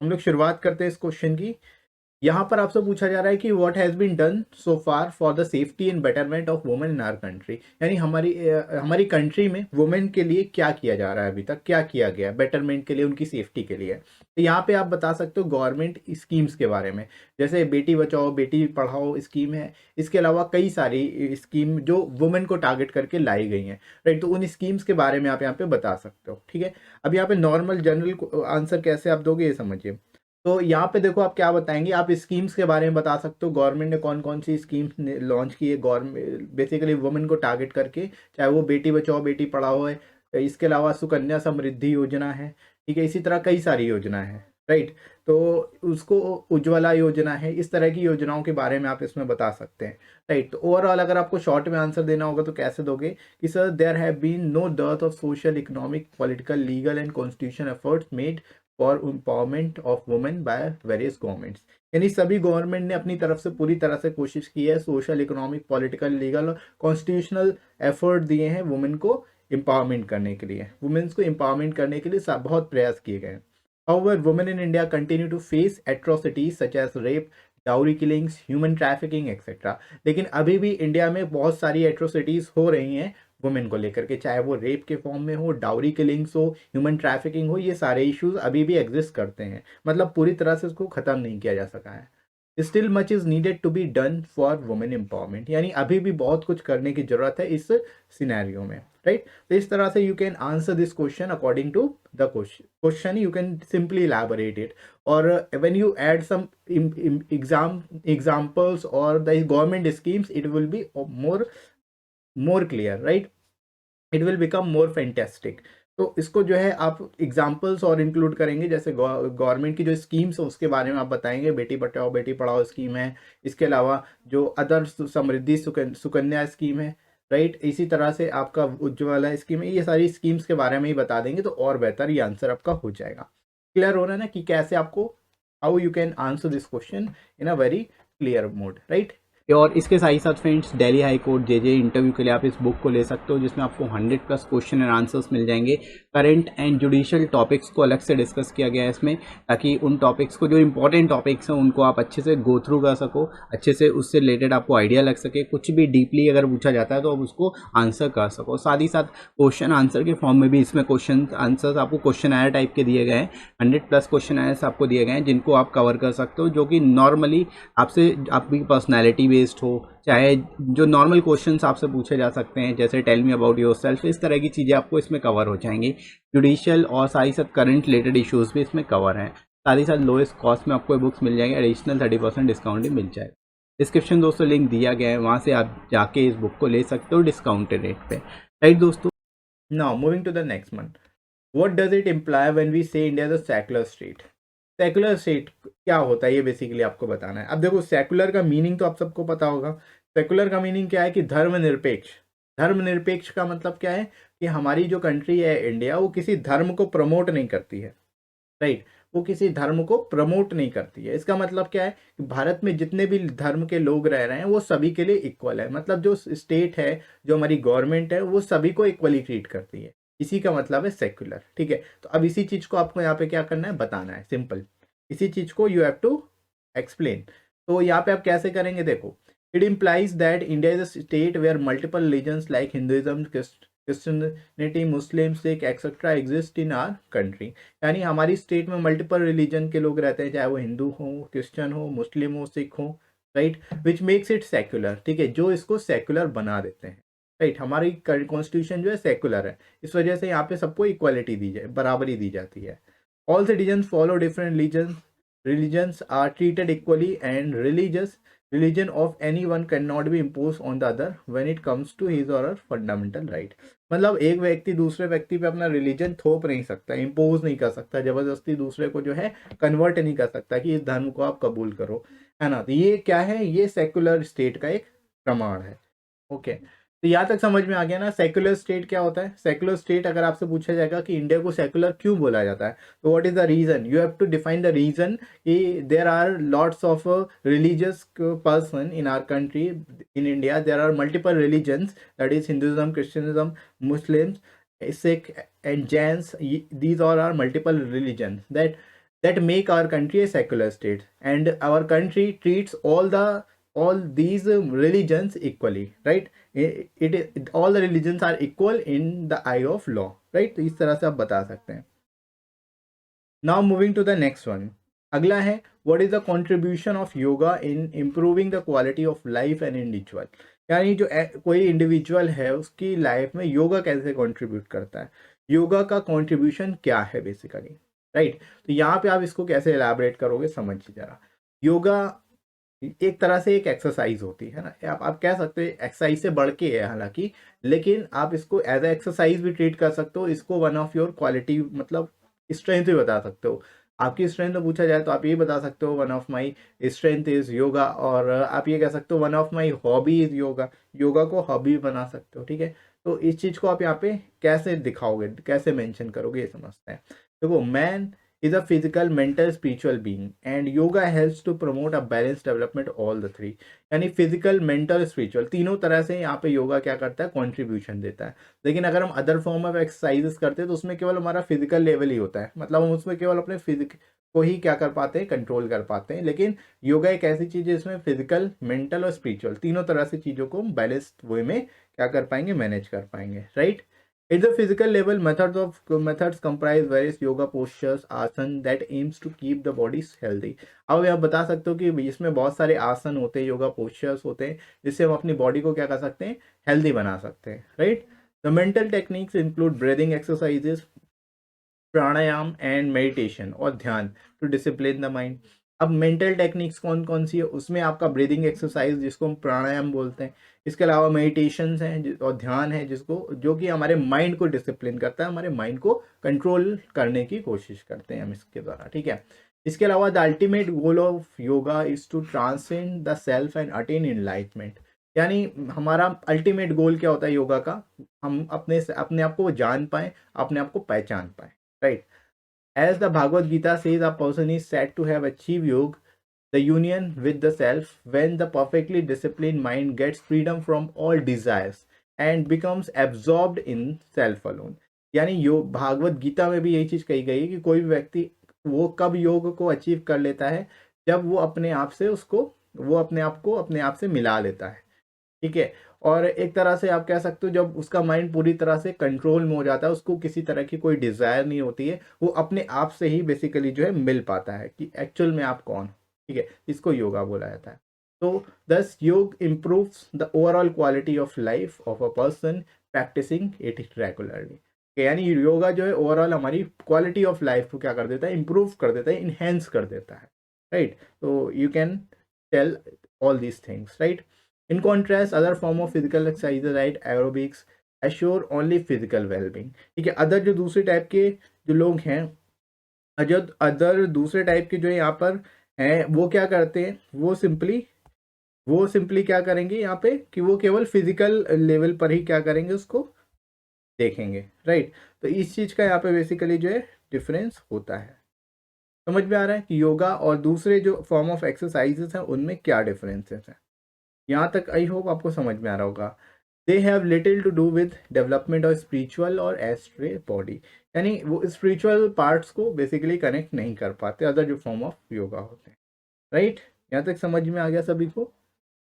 हम लोग शुरुआत करते हैं इस क्वेश्चन की। यहाँ पर आपसे पूछा जा रहा है कि what has been done so far for the safety and betterment of women in our country, यानी हमारी कंट्री में वुमेन के लिए क्या किया जा रहा है, अभी तक क्या किया गया बेटरमेंट के लिए, उनकी सेफ्टी के लिए। तो यहाँ पे आप बता सकते हो गवर्नमेंट स्कीम्स के बारे में, जैसे बेटी बचाओ बेटी पढ़ाओ स्कीम है, इसके अलावा कई सारी स्कीम जो वुमेन को टारगेट करके लाई गई हैं, राइट। तो उन स्कीम्स के बारे में आप यहाँ पे बता सकते हो, ठीक है। अब यहाँ पे नॉर्मल जनरल आंसर कैसे आप दोगे ये समझिए। तो यहाँ पे देखो आप क्या बताएंगे, आप स्कीम्स के बारे में बता सकते हो, गवर्नमेंट ने कौन कौन सी स्कीम्स लॉन्च की है गवर्नमेंट बेसिकली वुमेन को टारगेट करके, चाहे वो बेटी बचाओ बेटी पढ़ाओ है, इसके अलावा सुकन्या समृद्धि योजना है, ठीक है, इसी तरह कई सारी योजना है, राइट। तो उसको उज्ज्वला योजना है, इस तरह की योजनाओं के बारे में आप इसमें बता सकते हैं, राइट। तो ओवरऑल अगर आपको शॉर्ट में आंसर देना होगा तो कैसे दोगे कि sir there have been no dearth of social economic political legal and constitution efforts made for empowerment of women by various governments, यानी सभी गवर्नमेंट ने अपनी तरफ से पूरी तरह से कोशिश की है, सोशल इकोनॉमिक पॉलिटिकल लीगल और कॉन्स्टिट्यूशनल एफर्ट दिए हैं वुमेन को एम्पावरमेंट करने के लिए, वुमेन्स को एम्पावरमेंट करने के लिए बहुत प्रयास किए गए हैं। However, women in India continue to face atrocities such as rape, dowry killings, human trafficking etcetera. लेकिन अभी भी इंडिया में बहुत सारी एट्रोसिटीज़ हो रही हैं वुमेन को लेकर के, चाहे वो रेप के फॉर्म में हो, डाउरी किलिंग्स हो, ह्यूमन ट्रैफिकिंग हो, ये सारे इश्यूज अभी भी एग्जिस्ट करते हैं, मतलब पूरी तरह से उसको ख़त्म नहीं किया जा सका है। Still much is needed to be done for women empowerment, यानी अभी भी बहुत कुछ करने की ज़रूरत है इस सिनेरियो में, राइट। तो इस तरह से you can answer this question according to the question, you can simply elaborate it, और when you add some examples or the government schemes, it will be more clear, right, it will become more fantastic। तो इसको जो है आप examples और include करेंगे, जैसे government की जो स्कीम्स है उसके बारे में आप बताएंगे, बेटी बचाओ बेटी पढ़ाओ स्कीम है, इसके अलावा जो अदर समृद्धि सुकन्या स्कीम है, राइट, इसी तरह से आपका उज्ज्वला स्कीम है, ये सारी स्कीम्स के बारे में ही बता देंगे तो और बेहतर ये आंसर आपका हो जाएगा। क्लियर हो रहा है ना कि कैसे आपको, how you can answer this question in a very clear mode, right. और इसके साथ ही साथ friends Delhi high court JJ interview के लिए आप इस बुक को ले सकते हो, जिसमें आपको 100+ क्वेश्चन एंड आंसर्स मिल जाएंगे। करंट एंड जुडिशियल टॉपिक्स को अलग से डिस्कस किया गया है इसमें, ताकि उन टॉपिक्स को, जो इंपॉर्टेंट टॉपिक्स हैं उनको आप अच्छे से गो थ्रू कर सको, अच्छे से उससे रिलेटेड आपको आइडिया लग सके, कुछ भी डीपली अगर पूछा जाता है तो आप उसको आंसर कर सको। साथ ही साथ क्वेश्चन आंसर के फॉर्म में भी इसमें क्वेश्चन आंसर्स आपको क्वेश्चन आयर टाइप के दिए गए हैं, 100+ क्वेश्चन आयर्स आपको दिए गए हैं, जिनको आप कवर कर सकते हो, जो कि नॉर्मली आपसे आपकी पर्सनैलिटी बेस्ड हो, चाहे जो नॉर्मल क्वेश्चंस आपसे पूछे जा सकते हैं, जैसे टेल मी अबाउट योरसेल्फ, इस तरह की चीज़ें आपको इसमें कवर हो जाएंगी। जुडिशियल और साथ ही साथ करंट रिलेटेड इश्यूज भी इसमें कवर हैं। साथ ही साथ लोएस्ट कॉस्ट में आपको ये बुक्स मिल जाएंगे, एडिशनल 30% डिस्काउंट भी मिल जाएगा। डिस्क्रिप्शन दोस्तों लिंक दिया गया है, वहाँ से आप जाके इस बुक को ले सकते हो डिस्काउंटेड रेट पे, राइट दोस्तों। Now moving to the next one, what does it imply when we say India is a secular state. Secular state क्या होता है ये बेसिकली आपको बताना है। अब देखो सेकुलर का मीनिंग तो आप सबको पता होगा, सेकुलर का मीनिंग क्या है कि धर्मनिरपेक्ष। धर्मनिरपेक्ष का मतलब क्या है कि हमारी जो कंट्री है इंडिया, वो किसी धर्म को प्रमोट नहीं करती है, राइट, वो किसी धर्म को प्रमोट नहीं करती है। इसका मतलब क्या है कि भारत में जितने भी धर्म के लोग रह रहे हैं वो सभी के लिए इक्वल है, मतलब जो स्टेट है, जो हमारी गवर्नमेंट है, वो सभी को इक्वली ट्रीट करती है, इसी का मतलब है सेक्युलर, ठीक है। तो अब इसी चीज को आपको यहाँ पे क्या करना है, बताना है, सिंपल, इसी चीज को यू हैव टू एक्सप्लेन। तो यहाँ पे आप कैसे करेंगे, देखो, it implies that India is a state where multiple religions like Hinduism, Christianity, Muslim, Sikh etcetera exist in our country, यानी हमारी स्टेट में मल्टीपल रिलीजन के लोग रहते हैं, चाहे वो हिंदू हो, क्रिश्चियन हो, मुस्लिम हो, सिख हो, right, which makes it secular, ठीक है, जो इसको सेक्युलर बना देते हैं, राइट। हमारी कॉन्स्टिट्यूशन जो है सेक्युलर है, इस वजह से यहाँ पे सबको इक्वालिटी दी जाए, बराबरी दी जाती है। All citizens follow different religions are treated equally and religion of anyone cannot be imposed on the other when it comes to his or her fundamental right। मतलब एक व्यक्ति दूसरे व्यक्ति पे अपना रिलीजन थोप नहीं सकता, इम्पोज नहीं कर सकता, जबरदस्ती दूसरे को जो है कन्वर्ट नहीं कर सकता कि इस धर्म को आप कबूल करो, है ना। तो ये क्या है, ये सेकुलर स्टेट का एक प्रमाण है, ओके। तो यहाँ तक समझ में आ गया ना सेकुलर स्टेट क्या होता है। सेकुलर स्टेट अगर आपसे पूछा जाएगा कि इंडिया को सेकुलर क्यों बोला जाता है, तो what is the reason, you have to define the reason कि there are lots of religious person in our country, in India there are multiple religions, that is Hinduism, क्रिश्चियनिज्म, Muslims, Sikh and Jains, these all are multiple religions that make our country a secular state, and our country treats all these religions equally, right? All the religions are equal in the eye of law, right? तो इस तरह से आप बता सकते हैं. Now moving to the next one. अगला है, what is the contribution of yoga in improving the quality of life and individual. यानी जो कोई इंडिविजुअल है उसकी लाइफ में योगा कैसे कंट्रीब्यूट करता है, योगा का कंट्रीब्यूशन क्या है बेसिकली, राइट? तो यहाँ पे आप इसको कैसे एलैबोरेट करोगे समझिए जरा. योगा एक तरह से एक एक्सरसाइज होती है ना, आप कह सकते हो एक्सरसाइज से बढ़ के है हालांकि, लेकिन आप इसको एज ए एक्सरसाइज भी ट्रीट कर सकते हो. इसको वन ऑफ योर क्वालिटी मतलब स्ट्रेंथ भी बता सकते हो. आपकी स्ट्रेंथ में पूछा जाए तो आप ये बता सकते हो one of my strength is yoga, और आप ये कह सकते हो one of my hobby is yoga. Yoga को हॉबी बना सकते हो, ठीक है? तो इस चीज़ को आप यहाँ पे कैसे दिखाओगे, कैसे मेंशन करोगे, ये समझते हैं. देखो, man is a physical, mental, spiritual being and yoga helps to promote a balanced development all the three. यानी फिजिकल, मेंटल, स्पिरिचुअल तीनों तरह से यहाँ पे योगा क्या करता है, कंट्रीब्यूशन देता है. लेकिन अगर हम अदर फॉर्म ऑफ एक्सरसाइजेस करते हैं तो उसमें केवल हमारा फिजिकल लेवल ही होता है, मतलब हम उसमें केवल अपने फिजिक को ही क्या कर पाते हैं, कंट्रोल कर पाते हैं. लेकिन योगा एक ऐसी चीज़ है जिसमें फिजिकल, मेंटल और स्पिरिचुअल तीनों तरह से चीज़ों को बैलेंस्ड वे में क्या कर पाएंगे, मैनेज कर पाएंगे, right? At the physical level, methods comprise various yoga postures, आसन that aims to keep the body healthy. अब आप बता सकते हो कि इसमें बहुत सारे आसन होते हैं, योगा पोस्चर्स होते हैं, जिससे हम अपनी बॉडी को क्या कर सकते हैं, हेल्दी बना सकते हैं, right? The mental techniques include breathing exercises, pranayama and meditation और ध्यान टू डिसिप्लिन द माइंड. अब मेंटल टेक्निक्स कौन कौन सी है, उसमें आपका ब्रीदिंग एक्सरसाइज जिसको हम प्राणायाम बोलते हैं, इसके अलावा मेडिटेशंस हैं और ध्यान है जिसको जो कि हमारे माइंड को डिसिप्लिन करता है, हमारे माइंड को कंट्रोल करने की कोशिश करते हैं हम इसके द्वारा, ठीक है? इसके अलावा the ultimate goal of yoga is to transcend the self and attain enlightenment. यानी हमारा अल्टीमेट गोल क्या होता है योगा का, हम अपने आप को जान पाएं, अपने आप को पहचान पाएं, right? As the Bhagavad Gita says, a person is said to have achieved yoga, the union with the self, when the perfectly disciplined mind gets freedom from all desires and becomes absorbed in self alone. यानी योग, भागवत गीता में भी यही चीज कही गई है कि कोई भी व्यक्ति वो कब योग को अचीव कर लेता है, जब वो अपने आप से अपने आप से मिला लेता है, ठीक है? और एक तरह से आप कह सकते हो जब उसका माइंड पूरी तरह से कंट्रोल में हो जाता है, उसको किसी तरह की कोई डिजायर नहीं होती है, वो अपने आप से ही बेसिकली जो है मिल पाता है कि एक्चुअल में आप कौन, ठीक है? इसको योगा बोला जाता है. तो thus yoga improves the overall quality of life of a person practicing it regularly. यानी योगा जो है ओवरऑल हमारी क्वालिटी ऑफ लाइफ को क्या कर देता है, इम्प्रूव कर देता है, इनहेंस कर देता है, राइट? तो you can tell all these things, right? In contrast, other form of physical exercises, right, aerobics, assure only physical well-being. ठीक है? अदर जो दूसरे टाइप के जो लोग हैं, अदर दूसरे टाइप के जो यहाँ पर हैं, वो क्या करते हैं, वो सिंपली क्या करेंगे यहाँ पे कि वो केवल फिजिकल लेवल पर ही क्या करेंगे, उसको देखेंगे, राइट? तो इस चीज़ का यहाँ पे बेसिकली जो है डिफरेंस होता है. समझ में आ रहा है कि योगा और दूसरे जो फॉर्म ऑफ एक्सरसाइजेस हैं उनमें क्या डिफरेंसेस हैं? यहाँ तक आई होप आपको समझ में आ रहा होगा. They have little to do with development of spiritual और एस्ट्रे बॉडी. यानी वो स्पिरिचुअल पार्ट्स को बेसिकली कनेक्ट नहीं कर पाते अदर जो फॉर्म ऑफ योगा होते हैं, राइट? यहाँ तक समझ में आ गया सभी को?